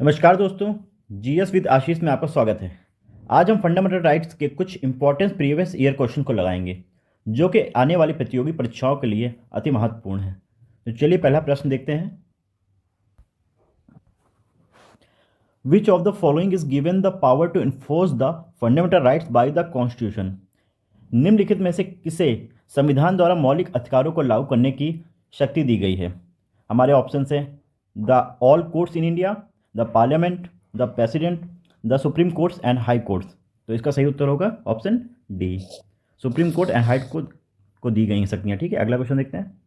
नमस्कार दोस्तों, GS with आशीष में आपका स्वागत है। आज हम फंडामेंटल राइट्स के कुछ इंपॉर्टेंट प्रीवियस ईयर क्वेश्चन को लगाएंगे जो कि आने वाली प्रतियोगी परीक्षाओं के लिए अति महत्वपूर्ण है। तो चलिए पहला प्रश्न देखते हैं। Which of the following is given the power to enforce the fundamental rights by the constitution. निम्नलिखित में से किसे संविधान द्वारा मौलिक अधिकारों को लागू करने की शक्ति दी गई है? हमारे ऑप्शन हैं the all courts in India, the parliament, the president, the supreme courts and high courts. तो इसका सही उत्तर होगा option D, supreme Court and High court को दी गई शक्तियाँ। ठीक है, अगला क्वेश्चन देखते हैं।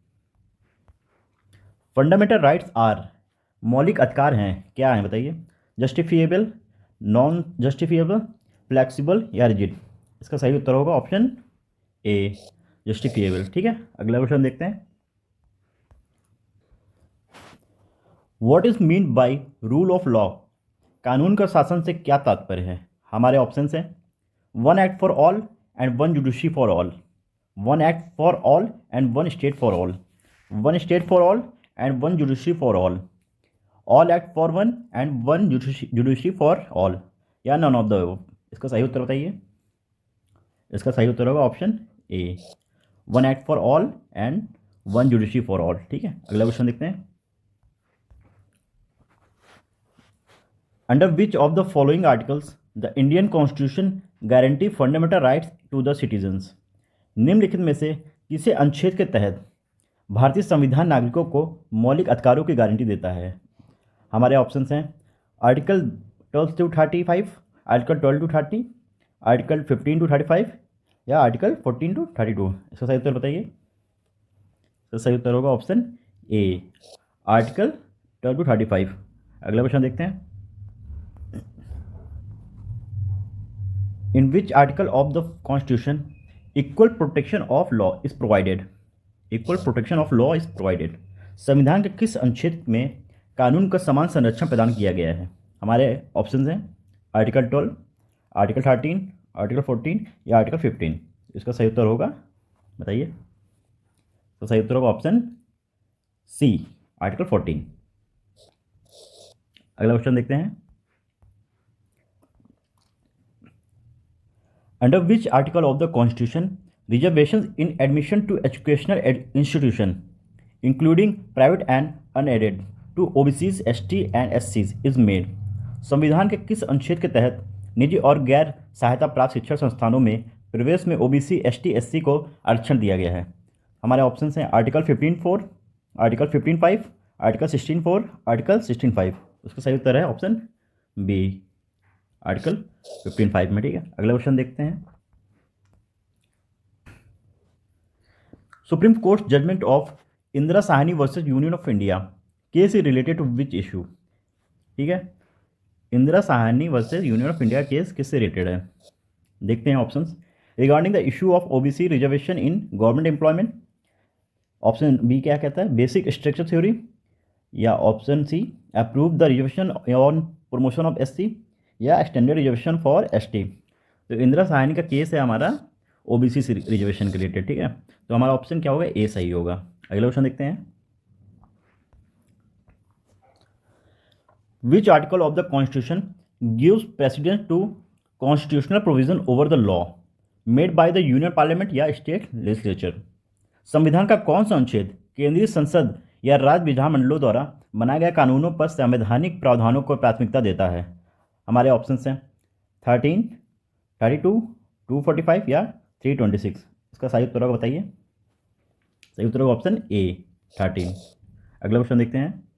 फंडामेंटल राइट्स आर, मौलिक अधिकार हैं, क्या हैं बताइए? जस्टिफिएबल, नॉन जस्टिफिएबल, फ्लैक्सिबल या रिजिड। इसका सही उत्तर होगा ऑप्शन ए, जस्टिफिएबल। ठीक है, अगला क्वेश्चन देखते हैं। What is mean by rule of law? कानून का शासन से क्या तात्पर्य है? हमारे ऑप्शन हैं one act for all and one judiciary for all, one act for all and one state for all, one state for all and one judiciary for all act for one and one judiciary for all, या none of the above. इसका सही उत्तर बताइए। इसका सही उत्तर होगा option A, one act for all and one judiciary for all. ठीक है, अगला क्वेश्चन देखते हैं। Under which of the following articles the Indian Constitution guarantee fundamental rights to the citizens? निम्नलिखित में से किसे अनुच्छेद के तहत भारतीय संविधान नागरिकों को मौलिक अधिकारों की गारंटी देता है? हमारे ऑप्शंस हैं article 12 to 35, article 12 to 30, article 15 to 35 या आर्टिकल 14 to 32। इसका सही उत्तर बताइए। इसका सही उत्तर होगा ऑप्शन ए, आर्टिकल 12 to 35। अगला क्वेश्चन देखते हैं। In which article of the Constitution equal protection of law is provided? Equal protection of law is provided. संविधान के किस अनुच्छेद में कानून का समान संरक्षण प्रदान किया गया है? हमारे ऑप्शंस हैं आर्टिकल 12, आर्टिकल 13, आर्टिकल 14 या आर्टिकल 15। इसका सही उत्तर होगा बताइए। तो सही उत्तर होगा ऑप्शन सी, आर्टिकल 14। अगला क्वेश्चन देखते हैं। Under which article of the Constitution reservations in admission to educational institution, including private and unaided, to OBCs, ST and SCs is made? संविधान के किस अनुच्छेद के तहत निजी और गैर सहायता प्राप्त शिक्षण संस्थानों में प्रवेश में OBC, ST, SC को आरक्षण दिया गया है? हमारे ऑप्शन हैं आर्टिकल 15(4), आर्टिकल 15(5), आर्टिकल 16(4), आर्टिकल 16(5। उसका सही उत्तर है ऑप्शन बी, आर्टिकल 15(5) में। ठीक है, अगला क्वेश्चन देखते हैं। Supreme Court judgment of Indira Sawhney versus Union of India case is related to which issue? ठीक है, Indira Sawhney versus Union of India case किससे रिलेटेड है? देखते हैं options. Regarding the issue of OBC reservation in government employment, option B क्या कहता है, basic structure theory, या option C approve the reservation on promotion of SC, या स्टैंडर्ड रिजर्वेशन फॉर एसटी। तो इंदिरा साहनी का केस है हमारा ओबीसी रिजर्वेशन के रिलेटेड। ठीक है, तो हमारा ऑप्शन क्या होगा, ए सही होगा। अगला क्वेश्चन देखते हैं। Which article of the constitution gives precedence to constitutional provision over the law made by the union parliament या स्टेट लेजिस्लेचर? संविधान का कौन सा अनुच्छेद केंद्रीय संसद या राज्य विधानमंडलों द्वारा बनाए गए कानूनों पर संवैधानिक प्रावधानों को प्राथमिकता देता है? हमारे ऑप्शंस हैं 13, 32, 245 या 326। इसका सही उत्तर होगा बताइए। सही उत्तर होगा ऑप्शन ए, 13। अगला क्वेश्चन देखते हैं।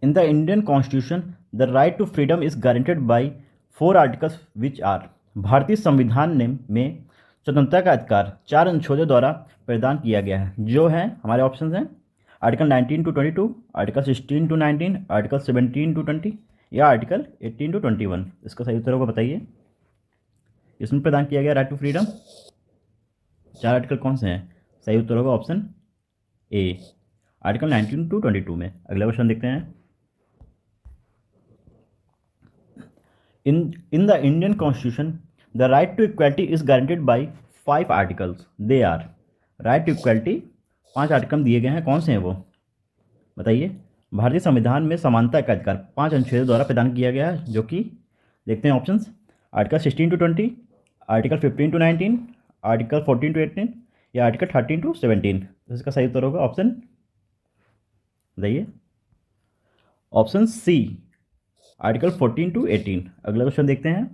In the Indian constitution the right to freedom is guaranteed by 4 articles which are? भारतीय संविधान में स्वतंत्रता का अधिकार 4 अनुच्छेदों द्वारा प्रदान किया गया है, जो है हमारे ऑप्शन हैं article 19 to 22, article 16 to 19, article 17 to 20 या आर्टिकल 18 to 21। इसका सही उत्तर होगा बताइए। इसमें प्रदान किया गया राइट टू फ्रीडम 4 आर्टिकल कौन से हैं? सही उत्तर होगा ऑप्शन ए, आर्टिकल 19 to 22 में। अगला क्वेश्चन देखते हैं। In the Indian constitution the right to equality is guaranteed by 5 articles. They are, right to equality 5 article दिए गए हैं, कौन से हैं वो? बताइए। भारतीय संविधान में समानता का अधिकार 5 अनुच्छेदों द्वारा प्रदान किया गया है, जो कि देखते हैं options. Article 16 to 20, article 15 to 19, article 14 to 18 या आर्टिकल 13 to 17। तो इसका सही उत्तर होगा ऑप्शन, बताइए, ऑप्शन सी, आर्टिकल 14 to 18। अगला क्वेश्चन देखते हैं।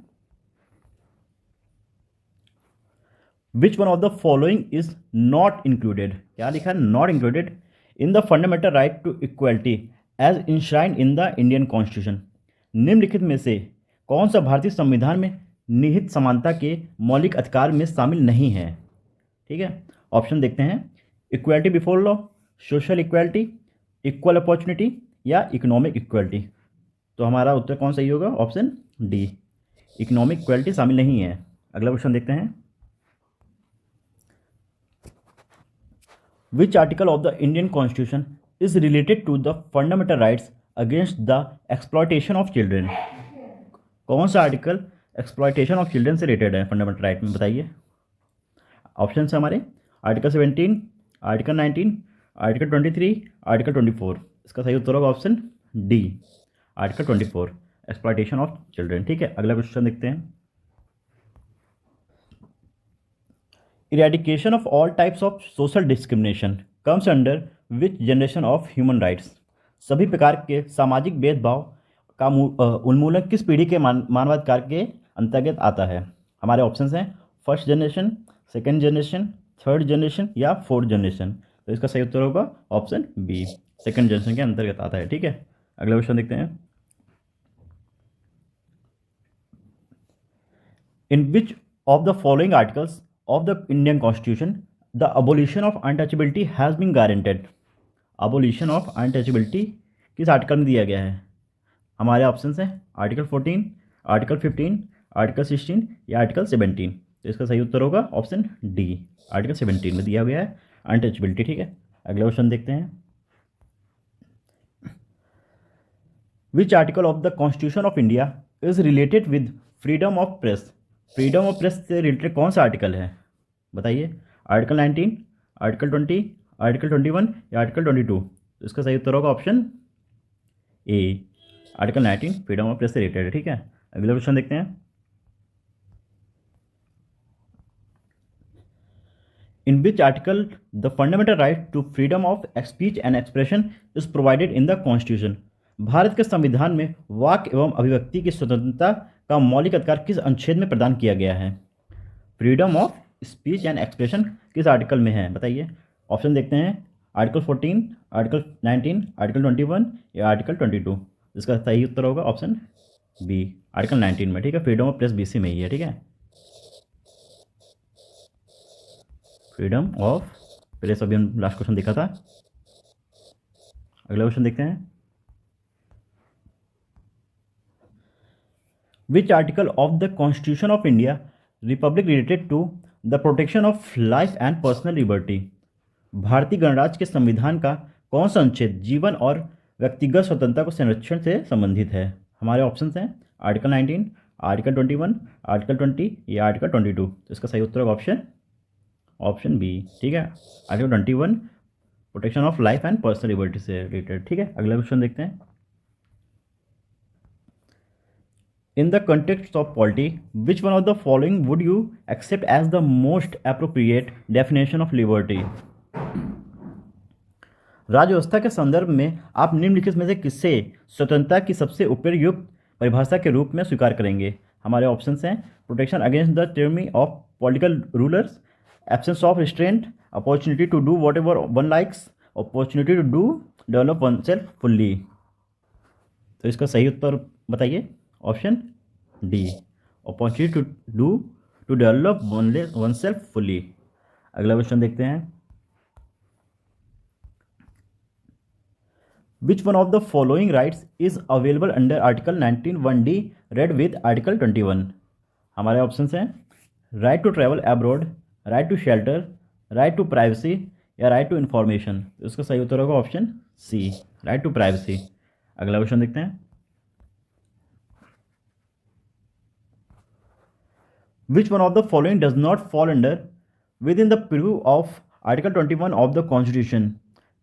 Which one of the following is not included, क्या लिखा है, not included in the fundamental right to equality as enshrined in the Indian constitution. निम्नलिखित में से कौन सा भारतीय संविधान में निहित समानता के मौलिक अधिकार में शामिल नहीं है? ठीक है, ऑप्शन देखते हैं। Equality before law, social equality, equal opportunity या इकोनॉमिक इक्वलिटी। तो हमारा उत्तर कौन सही होगा? ऑप्शन डी, इकोनॉमिक इक्वलिटी शामिल नहीं है। अगला क्वेश्चन देखते हैं। Which article of the Indian constitution is related to the fundamental rights against the exploitation of children? कौन सा आर्टिकल एक्सप्लॉयटेशन ऑफ चिल्ड्रेन से रिलेटेड है फंडामेंटल राइट में? बताइए। ऑप्शन है हमारे आर्टिकल 17, आर्टिकल 19, आर्टिकल 23, आर्टिकल 24। इसका सही उत्तर होगा option D, article 24, exploitation of children. ठीक है, अगला क्वेश्चन देखते हैं। Eradication of all types of social discrimination comes under which generation of human rights? सभी प्रकार के सामाजिक भेदभाव का उन्मूलन किस पीढ़ी के मानवाधिकार के अंतर्गत आता है? हमारे ऑप्शंस हैं first generation, second generation, third generation या फोर्थ जनरेशन। तो इसका सही उत्तर होगा ऑप्शन बी, सेकेंड जनरेशन के अंतर्गत आता है। ठीक है, अगला क्वेश्चन देखते हैं। In which of the following articles of the Indian constitution the abolition of untouchability has been guaranteed? Abolition of untouchability किस आर्टिकल में दिया गया है? हमारे ऑप्शंस हैं आर्टिकल 14, आर्टिकल 15, आर्टिकल 16 या आर्टिकल 17। तो इसका सही उत्तर होगा ऑप्शन डी, आर्टिकल 17 में दिया गया है अनटचेबिलिटी। ठीक है, अगला क्वेश्चन देखते हैं। Which article of the constitution of India is related with freedom of press? Freedom of press से रिलेटेड कौन सा आर्टिकल है? बताइए। आर्टिकल 19, आर्टिकल 20, आर्टिकल 21 या आर्टिकल 22। तो इसका सही उत्तर होगा option A, article 19 freedom of press से रिलेटेड है। ठीक है, अगला क्वेश्चन देखते हैं। In which article the fundamental right to freedom of speech and expression is provided in the constitution? Bharat के संविधान में वाक एवं अभिव्यक्ति की स्वतंत्रता का मौलिक अधिकार किस अनुच्छेद में प्रदान किया गया है? Freedom of speech and expression किस आर्टिकल में है? बताइए। ऑप्शन देखते हैं आर्टिकल 14, आर्टिकल 19, आर्टिकल 21 या आर्टिकल 22। इसका सही उत्तर होगा ऑप्शन बी, आर्टिकल 19 में। ठीक है, फ्रीडम ऑफ प्रेस बीसी में ही है। ठीक है, फ्रीडम ऑफ प्रेस अभी हम लास्ट क्वेश्चन देखा था। अगला क्वेश्चन देखते हैं। Which article of the constitution of India republic related to the protection of life and personal liberty? भारतीय गणराज्य के संविधान का कौन सा अनुच्छेद जीवन और व्यक्तिगत स्वतंत्रता को संरक्षण से संबंधित है? हमारे ऑप्शंस हैं आर्टिकल 19, आर्टिकल 21, आर्टिकल 20 या आर्टिकल 22। तो इसका सही उत्तर होगा ऑप्शन बी। ठीक है, article 21 protection of life and personal liberty से रिलेटेड। ठीक है, अगला क्वेश्चन देखते हैं। In the context of polity, which one of the following would you accept as the most appropriate definition of liberty? राज्य व्यवस्था के संदर्भ में आप निम्नलिखित में से किसे स्वतंत्रता की सबसे उपयुक्त परिभाषा के रूप में स्वीकार करेंगे? हमारे ऑप्शंस हैं protection against the tyranny of political rulers, absence of restraint, opportunity to do whatever one likes, opportunity to do develop oneself fully. तो इसका सही उत्तर बताइए। Option D, opportunity to do to develop oneself fully. अगला question देखते हैं। Which one of the following rights is available under article 19(1)(d) read with article 21? हमारे options हैं right to travel abroad, right to shelter, right to privacy या right to information. इसका सही उत्तर होगा option C, right to privacy. अगला question देखते हैं। Which one of the following does not fall under within the purview of Article 21 of the Constitution?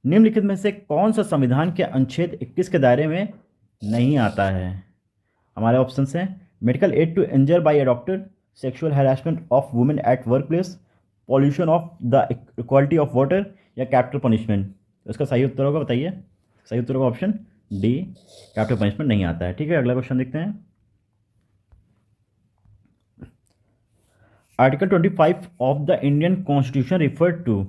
निम्नलिखित में से कौन सा संविधान के अनुच्छेद 21 के दायरे में नहीं आता है? हमारे ऑप्शन हैं medical aid to injured by a doctor, sexual harassment of women at work place, pollution of the equality of water या कैपिटल पनिशमेंट। तो इसका सही उत्तर होगा, बताइए। सही उत्तर होगा ऑप्शन डी, कैपिटल पनिशमेंट नहीं आता है। ठीक है, अगला क्वेश्चन देखते हैं। Article 25 of the Indian constitution refer to,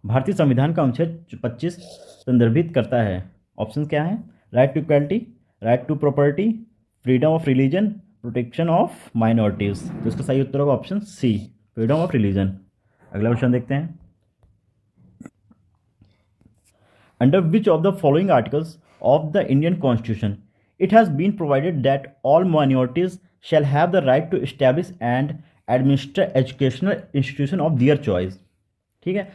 भारतीय संविधान का अनुच्छेद 25 संदर्भित करता है। ऑप्शन क्या है? Right to equality, right to property, freedom of religion, protection of minorities. तो इसका सही उत्तर होगा option C, freedom of religion. अगला क्वेश्चन देखते हैं। Under which of the following articles of the Indian constitution it has been provided that all minorities shall have the right to establish and administer educational institution of their choice. ठीक है,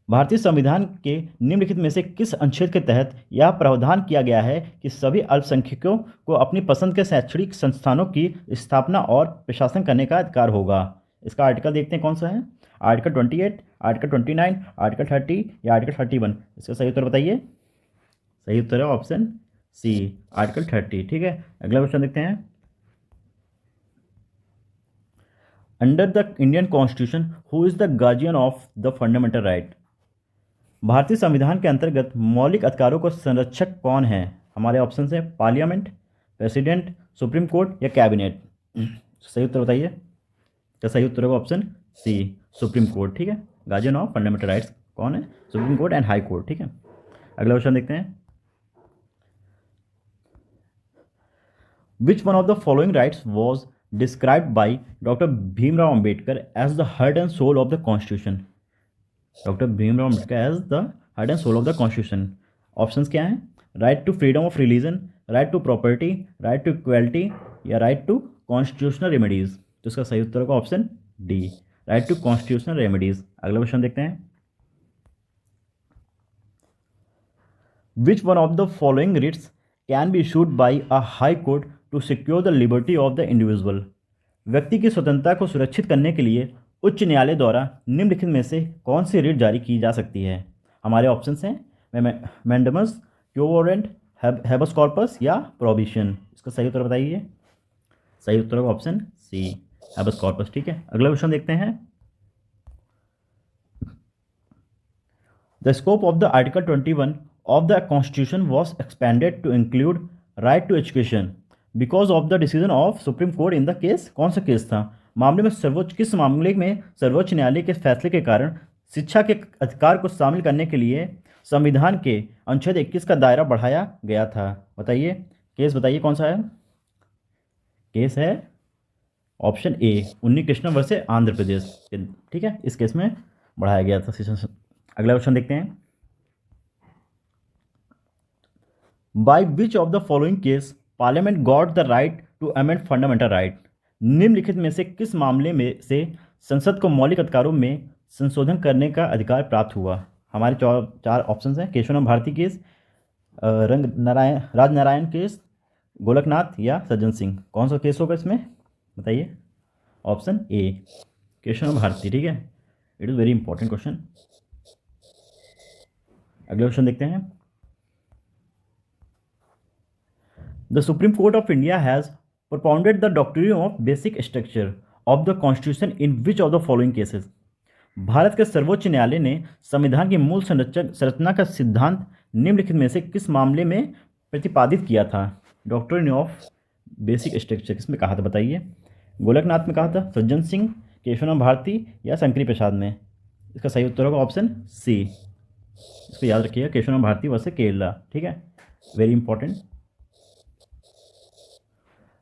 भारतीय संविधान के निम्नलिखित में से किस अनुच्छेद के तहत यह प्रावधान किया गया है कि सभी अल्पसंख्यकों को अपनी पसंद के शैक्षणिक संस्थानों की स्थापना और प्रशासन करने का अधिकार होगा? इसका आर्टिकल देखते हैं कौन सा है। आर्टिकल 28, आर्टिकल 29, आर्टिकल 30 या आर्टिकल 31। इसका सही उत्तर बताइए। सही उत्तर है ऑप्शन सी, आर्टिकल 30। ठीक है, अगला क्वेश्चन देखते हैं। Under the Indian constitution who is the guardian of the fundamental right, भारतीय संविधान के अंतर्गत मौलिक अधिकारों का संरक्षक कौन है? हमारे ऑप्शन हैं पार्लियामेंट, प्रेसिडेंट, सुप्रीम कोर्ट या कैबिनेट। सही उत्तर बताइए। तो सही उत्तर होगा ऑप्शन सी, सुप्रीम कोर्ट। ठीक है, गार्जियन ऑफ फंडामेंटल राइट्स कौन है? Supreme Court and High Court. ठीक है, अगला क्वेश्चन देखते हैं। Which one of the following rights was described by doctor Bhimrao Ambedkar as the heart and soul of the constitution? Doctor Bhimrao Ambedkar as the heart and soul of the constitution. Options क्या हैं? Right to freedom of religion, right to property, right to equality या right to constitutional remedies. तो इसका सही उत्तर होगा option D, right to constitutional remedies. अगला question देखते हैं। Which one of the following writs can be issued by a High Court to secure the liberty of the individual, व्यक्ति की स्वतंत्रता को सुरक्षित करने के लिए उच्च न्यायालय द्वारा निम्नलिखित में से कौन सी रिट जारी की जा सकती है? हमारे ऑप्शंस हैं मैंडेमस, क्यो वारंट, हैबस कॉर्पस या प्रोहिबिशन। इसका सही उत्तर बताइए। सही उत्तर होगा ऑप्शन सी, हैबस कॉर्पस। ठीक है, अगला क्वेश्चन देखते हैं। The scope of the article 21 of the constitution was expanded to include right to education because of the decision of Supreme Court in the case. कौन सा केस था? मामले में किस मामले में सर्वोच्च न्यायालय के फैसले के कारण शिक्षा के अधिकार को शामिल करने के लिए संविधान के अनुच्छेद 21 का दायरा बढ़ाया गया था? बताइए, केस बताइए कौन सा है। केस है ऑप्शन ए, उन्नी कृष्णन वर्सेस आंध्र प्रदेश। ठीक है, इस केस में बढ़ाया गया था शिक्षा। अगला क्वेश्चन देखते हैं। By which of the following case parliament got the right to amend fundamental right, निम्नलिखित में से किस मामले में से संसद को मौलिक अधिकारों में संशोधन करने का अधिकार प्राप्त हुआ? हमारे चार ऑप्शंस हैं। केशवराम भारती केस, राजनारायण केस, गोलकनाथ या सज्जन सिंह। कौन सा केस होगा इसमें? बताइए। Option A, Keshavram Bharati. ठीक है, it is very important question. अगले क्वेश्चन देखते हैं। The Supreme Court of India has propounded the doctrine of basic structure of the constitution in which of the following cases? Bharat के सर्वोच्च न्यायालय ने संविधान की मूल संरचना का सिद्धांत निम्नलिखित में से किस मामले में प्रतिपादित किया था? डॉक्ट्रिन ऑफ बेसिक स्ट्रक्चर किसमें कहा था? बताइए। गोलकनाथ में कहा था, सज्जन सिंह, केशवराम भारती या शंकरी प्रसाद में? इसका सही उत्तर होगा ऑप्शन सी। इसको याद रखिएगा, केशवराम भारती वर्सेस केरला। ठीक है, वेरी इंपॉर्टेंट।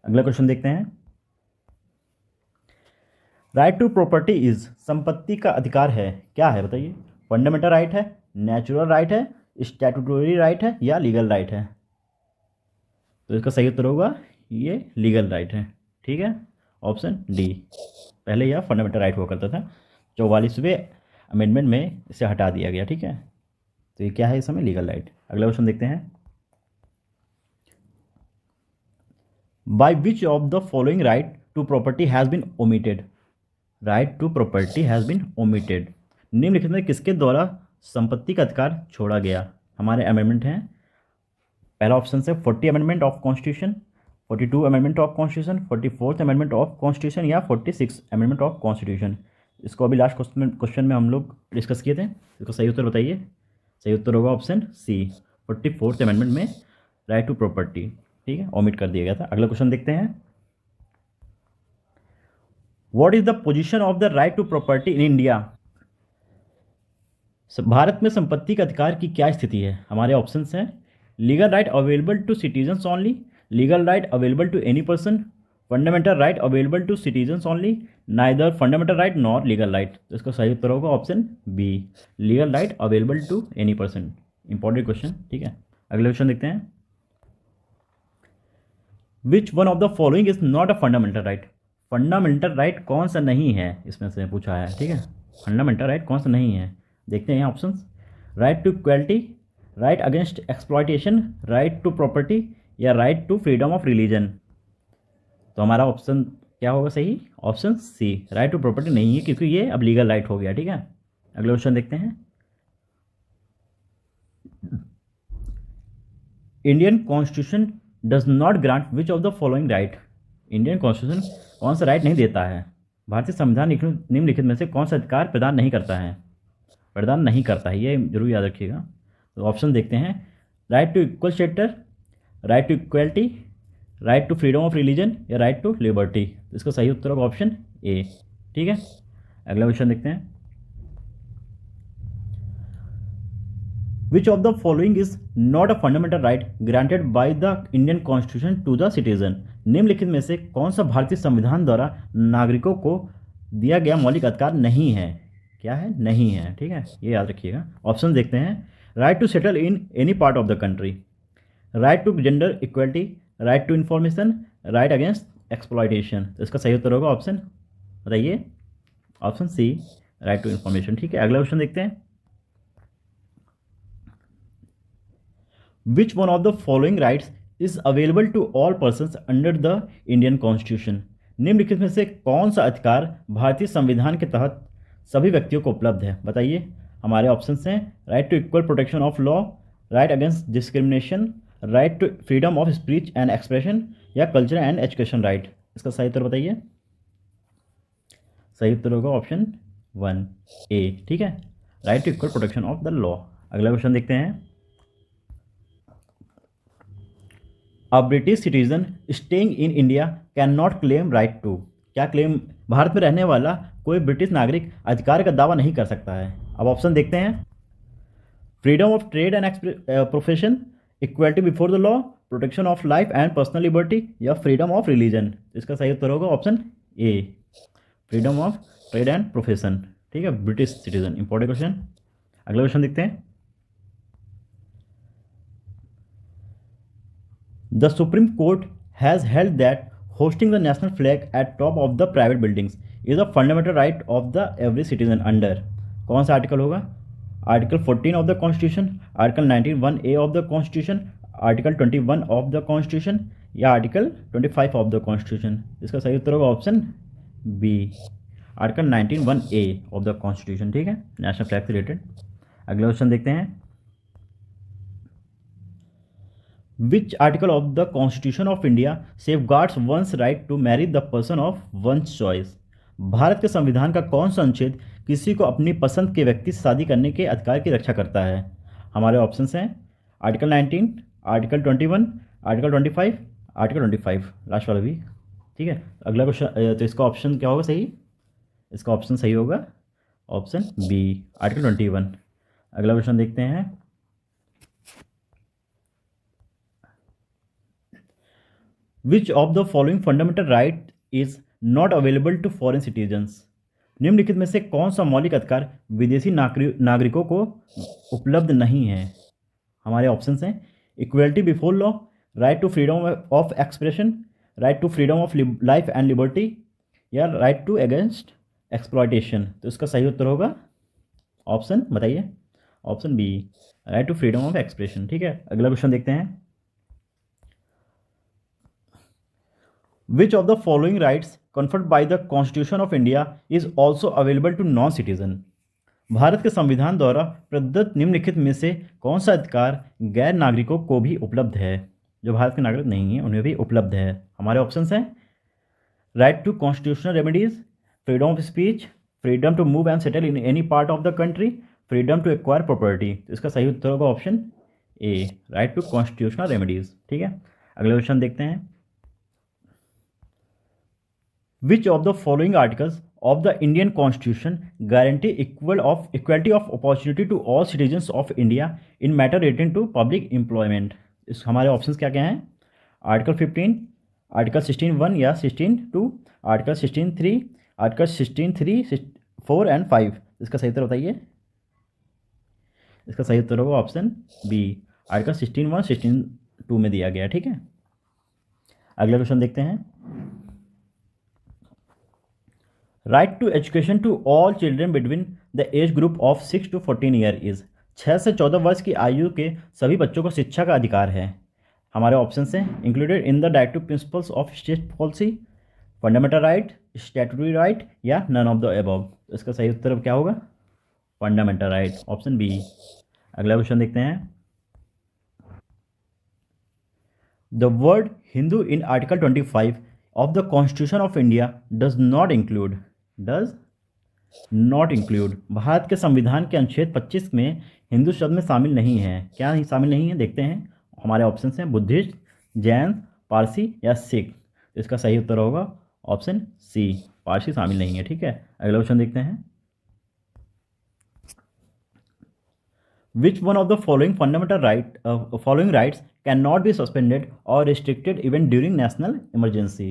अगला क्वेश्चन देखते हैं। राइट टू प्रॉपर्टी इज, संपत्ति का अधिकार है, क्या है? बताइए। फंडामेंटल राइट है, नेचुरल राइट है, स्टैट्यूटरी राइट है या लीगल राइट है? तो इसका सही उत्तर होगा ये लीगल राइट है। ठीक है, ऑप्शन डी। पहले यह फंडामेंटल राइट हुआ करता था, 44वें अमेंडमेंट में इसे हटा दिया गया। ठीक है, तो ये क्या है इस समय? Legal right. अगला क्वेश्चन देखते हैं। By which of the following right to property has been omitted? Right to property has been omitted. निम्नलिखित में किसके द्वारा संपत्ति का अधिकार छोड़ा गया? हमारे अमेंडमेंट हैं, पहला ऑप्शन से 40 amendment of constitution, 42 amendment of constitution, 44th amendment of constitution या 46 अमेंडमेंट ऑफ कॉन्स्टिट्यूशन। इसको अभी लास्ट क्वेश्चन में हम लोग डिस्कस किए थे। इसको सही उत्तर बताइए। सही उत्तर होगा ऑप्शन सी, 44th अमेंडमेंट में राइट टू प्रॉपर्टी, ठीक है, ओमिट कर दिया गया था। अगला क्वेश्चन देखते हैं। What is the position of the right to property in India? भारत में संपत्ति के अधिकार की क्या स्थिति है? हमारे ऑप्शंस हैं, legal right available to citizens only, legal right available to any person, fundamental right available to citizens only, neither fundamental right nor legal right. तो इसका सही उत्तर होगा option B, legal right available to any person. Important question, ठीक है। अगले question देखते हैं। Which one of the following is not a fundamental right? Fundamental right कौन सा नहीं है इसमें से पूछा है, ठीक है। फंडामेंटल राइट कौन सा नहीं है, देखते हैं यहाँ options. Right to equality, right against exploitation, right to property या right to freedom of religion. तो हमारा ऑप्शन क्या होगा सही? Option C, right to property नहीं है, क्योंकि ये अब लीगल राइट हो गया, ठीक है। अगले क्वेश्चन देखते हैं। Indian constitution does not grant which of the following right? Indian constitution कौन सा राइट नहीं देता है? भारतीय संविधान निम्नलिखित में से कौन सा अधिकार प्रदान नहीं करता है? प्रदान नहीं करता है, ये जरूर याद रखिएगा। तो ऑप्शन देखते हैं। Right to equal shelter, right to equality, right to freedom of religion या राइट टू लिबर्टी। तो इसका सही उत्तर होगा ऑप्शन ए, ठीक है। अगला क्वेश्चन देखते हैं। Which of the following is not a fundamental right granted by the Indian constitution to the citizen? निम्नलिखित में से कौन सा भारतीय संविधान द्वारा नागरिकों को दिया गया मौलिक अधिकार नहीं है? क्या है? नहीं है, ठीक है, ये याद रखिएगा। ऑप्शन देखते हैं। Right to settle in any part of the country, right to gender equality, right to information, right against exploitation. तो इसका सही उत्तर होगा ऑप्शन, बताइए, option C, right to information, ठीक है। अगला क्वेश्चन देखते हैं। Which one of the following rights is available to all persons under the Indian constitution? निम्नलिखित में से कौन सा अधिकार भारतीय संविधान के तहत सभी व्यक्तियों को उपलब्ध है? बताइए। हमारे ऑप्शंस हैं। Right to equal protection of law, right against discrimination, right to freedom of speech and expression या कल्चर एंड एजुकेशन राइट। इसका सही उत्तर बताइए। सही उत्तर होगा ऑप्शन 1 ए, ठीक है, right to equal protection of the law. अगला क्वेश्चन देखते हैं। A British citizen staying in India can not claim right to? क्या क्लेम? भारत में रहने वाला कोई ब्रिटिश नागरिक अधिकार का दावा नहीं कर सकता है। अब ऑप्शन देखते हैं। Freedom of trade and profession, equality before the law, protection of life and personal liberty या फ्रीडम ऑफ रिलीजन। इसका सही उत्तर होगा option A, freedom of trade and profession, ठीक है, ब्रिटिश सिटीजन। Important question. अगला क्वेश्चन देखते हैं। The Supreme court has held that hosting the national flag at top of the private buildings is a fundamental right of the every citizen under? कौन सा article होगा? Article 14 of the constitution, article 19(1)(a) of the constitution, article 21 of the constitution या article 25 of the constitution. इसका सही उत्तर होगा option B, article 19(1)(a) of the constitution, ठीक है, नेशनल फ्लैग से रिलेटेड। अगला क्वेश्चन देखते हैं। Which article of the Constitution of India safeguards one's right to marry the person of one's choice? Bharat के संविधान का कौन सा अनुच्छेद किसी को अपनी पसंद के व्यक्ति से शादी करने के अधिकार की रक्षा करता है? हमारे ऑप्शंस हैं। Article 19, article 21, article 25, article 25, last वाला भी, ठीक है। अगला क्वेश्चन, तो इसका ऑप्शन क्या होगा सही? इसका ऑप्शन सही होगा ऑप्शन बी, आर्टिकल 21। अगला क्वेश्चन देखते हैं। Which of the following fundamental right is not available to foreign citizens? निम्नलिखित में से कौन सा मौलिक अधिकार विदेशी नागरिकों को उपलब्ध नहीं है? हमारे ऑप्शंस हैं। Equality before law, right to freedom of expression, right to freedom of life and liberty या राइट टू अगेंस्ट एक्सप्लॉयटेशन। तो इसका सही उत्तर होगा ऑप्शन, बताइए, option B, right to freedom of expression, ठीक है। अगला क्वेश्चन देखते हैं। Which of the following rights conferred by the Constitution of India is also available to non-citizen? Bharat के संविधान द्वारा प्रदत्त निम्नलिखित में से कौन सा अधिकार गैर नागरिकों को भी उपलब्ध है? जो भारत के नागरिक नहीं है उन्हें भी उपलब्ध है। हमारे ऑप्शंस हैं right to constitutional remedies, freedom of speech, freedom to move and settle in any part of the country, freedom to acquire property. तो इसका सही उत्तर होगा option A, right to constitutional remedies. ठीक है, अगले क्वेश्चन देखते हैं। Which of the following articles of the Indian Constitution guarantee equality of opportunity to all citizens of India in matter relating to public employment? इस हमारे options क्या क्या हैं? आर्टिकल 15, आर्टिकल 16(1) या 16(2), आर्टिकल 16(3), आर्टिकल 16(3), 4 एंड 5। इसका सही उत्तर बताइए। इसका सही उत्तर होगा ऑप्शन बी, आर्टिकल 16(1), 16(2) में दिया गया। ठीक है, अगला क्वेश्चन देखते हैं। Right to education to all children between the age group of 6 to 14 year is. 6 से 14 वर्ष की आयु के सभी बच्चों को शिक्षा का अधिकार है। हमारे ऑप्शन हैं included in the directive principles of state policy, fundamental right, statutory right या नन ऑफ द एबव। इसका सही उत्तर क्या होगा? Fundamental right, option B. अगला क्वेश्चन देखते हैं। The word Hindu in article 25 of the Constitution of India does not include Bharat के संविधान के अनुच्छेद 25 में हिंदू शब्द में शामिल नहीं है। क्या शामिल नहीं है देखते हैं। हमारे ऑप्शन हैं बुद्धिस्ट, जैन, पारसी या सिख। इसका सही उत्तर होगा ऑप्शन सी, पारसी शामिल नहीं है। ठीक है, अगला क्वेश्चन देखते हैं। Which one of the following rights cannot be suspended or restricted even during national emergency?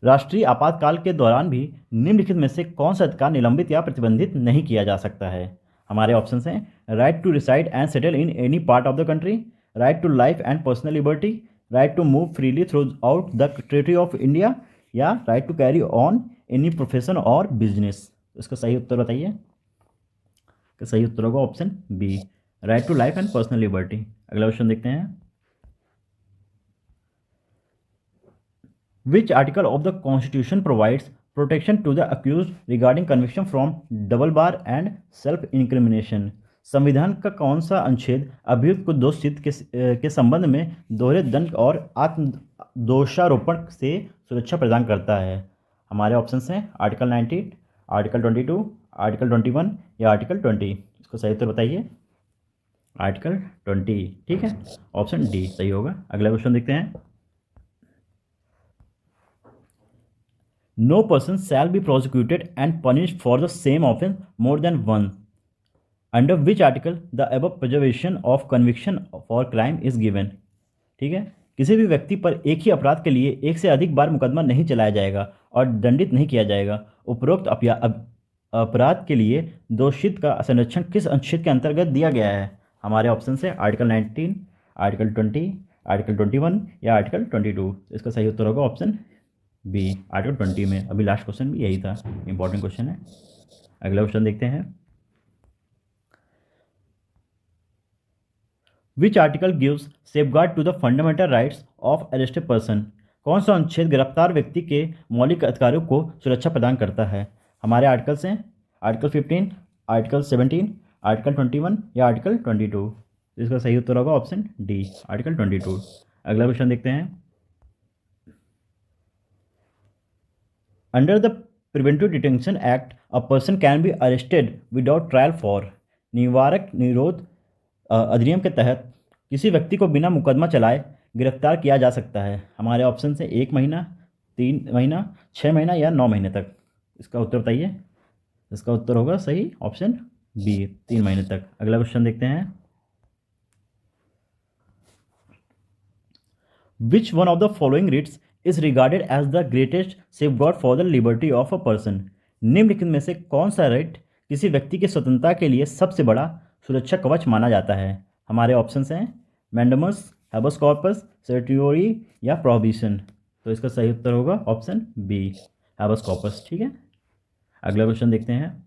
राष्ट्रीय आपातकाल के दौरान भी निम्नलिखित में से कौन सा अधिकार निलंबित या प्रतिबंधित नहीं किया जा सकता है? हमारे ऑप्शंस हैं right to reside and settle in any part of the country, right to life and personal liberty, right to move freely throughout the territory of India या right to carry on any profession और business. इसका सही उत्तर बताइए। का सही उत्तर होगा option B, right to life and personal liberty. अगला क्वेश्चन देखते हैं। Which article of the constitution provides protection to the accused regarding conviction from double bar and self incrimination? संविधान का कौन सा अनुच्छेद अभियुक्त को दोषित के संबंध में दोहरे दंड और आत्म दोषारोपण से सुरक्षा प्रदान करता है? हमारे ऑप्शंस हैं आर्टिकल 19, आर्टिकल 22, आर्टिकल 21 या आर्टिकल 20। इसको सही उत्तर बताइए। आर्टिकल 20। ठीक है, ऑप्शन डी सही होगा। अगला क्वेश्चन देखते हैं। No person shall be prosecuted and punished for the same offence more than one under which article the above preservation of conviction for crime is given. ठीक है, किसी भी व्यक्ति पर एक ही अपराध के लिए एक से अधिक बार मुकदमा नहीं चलाया जाएगा और दंडित नहीं किया जाएगा। उपरोक्त अपराध के लिए दोषित का संरक्षण किस अनुच्छेद के अंतर्गत दिया गया है? हमारे ऑप्शन है आर्टिकल 19, आर्टिकल 20, आर्टिकल 21 या आर्टिकल 22। इसका सही उत्तर होगा ऑप्शन बी, आर्टिकल 20 में। अभी लास्ट क्वेश्चन भी यही था, इंपॉर्टेंट क्वेश्चन है। अगला क्वेश्चन देखते हैं। Which article gives safeguard to the fundamental rights of arrested person? कौन सा अनुच्छेद गिरफ्तार व्यक्ति के मौलिक अधिकारों को सुरक्षा प्रदान करता है? हमारे आर्टिकल्स हैं आर्टिकल 15, आर्टिकल 17, आर्टिकल 21 या आर्टिकल 22। इसका सही उत्तर होगा ऑप्शन डी, आर्टिकल 22। अगला क्वेश्चन देखते हैं। Under the preventive detention act a person can be arrested without trial for. निवारक निरोध अधिनियम के तहत किसी व्यक्ति को बिना मुकदमा चलाए गिरफ्तार किया जा सकता है। हमारे ऑप्शन से 1 महीना, 3 महीना, 6 महीना या 9 महीने तक। इसका उत्तर बताइए। इसका उत्तर होगा सही ऑप्शन बी, 3 महीने तक। अगला क्वेश्चन देखते हैं। Which one of the following writs is regarded as the greatest safeguard for the liberty of a person? निम्नलिखित में से कौन सा राइट किसी व्यक्ति की स्वतंत्रता के लिए सबसे बड़ा सुरक्षा कवच माना जाता है? हमारे ऑप्शंस हैं मैंडमस, हैबस कॉर्पस, सर्टियोरी या प्रोहिबिशन। तो इसका सही उत्तर होगा ऑप्शन बी, हैबस कॉर्पस। ठीक है, अगला क्वेश्चन देखते हैं।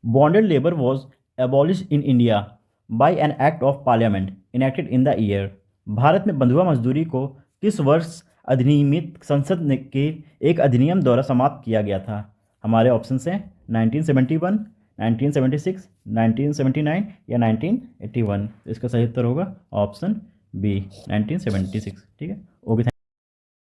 Bonded labour was abolish in India by an act of parliament enacted in the year. Bharat में बंधुआ मजदूरी को किस वर्ष अधिनियमित संसद ने के एक अधिनियम द्वारा समाप्त किया गया था? हमारे ऑप्शन हैं 1971, 1976, 1979 या 1981। इसका सही उत्तर होगा ऑप्शन बी 1976। ठीक है, ओके।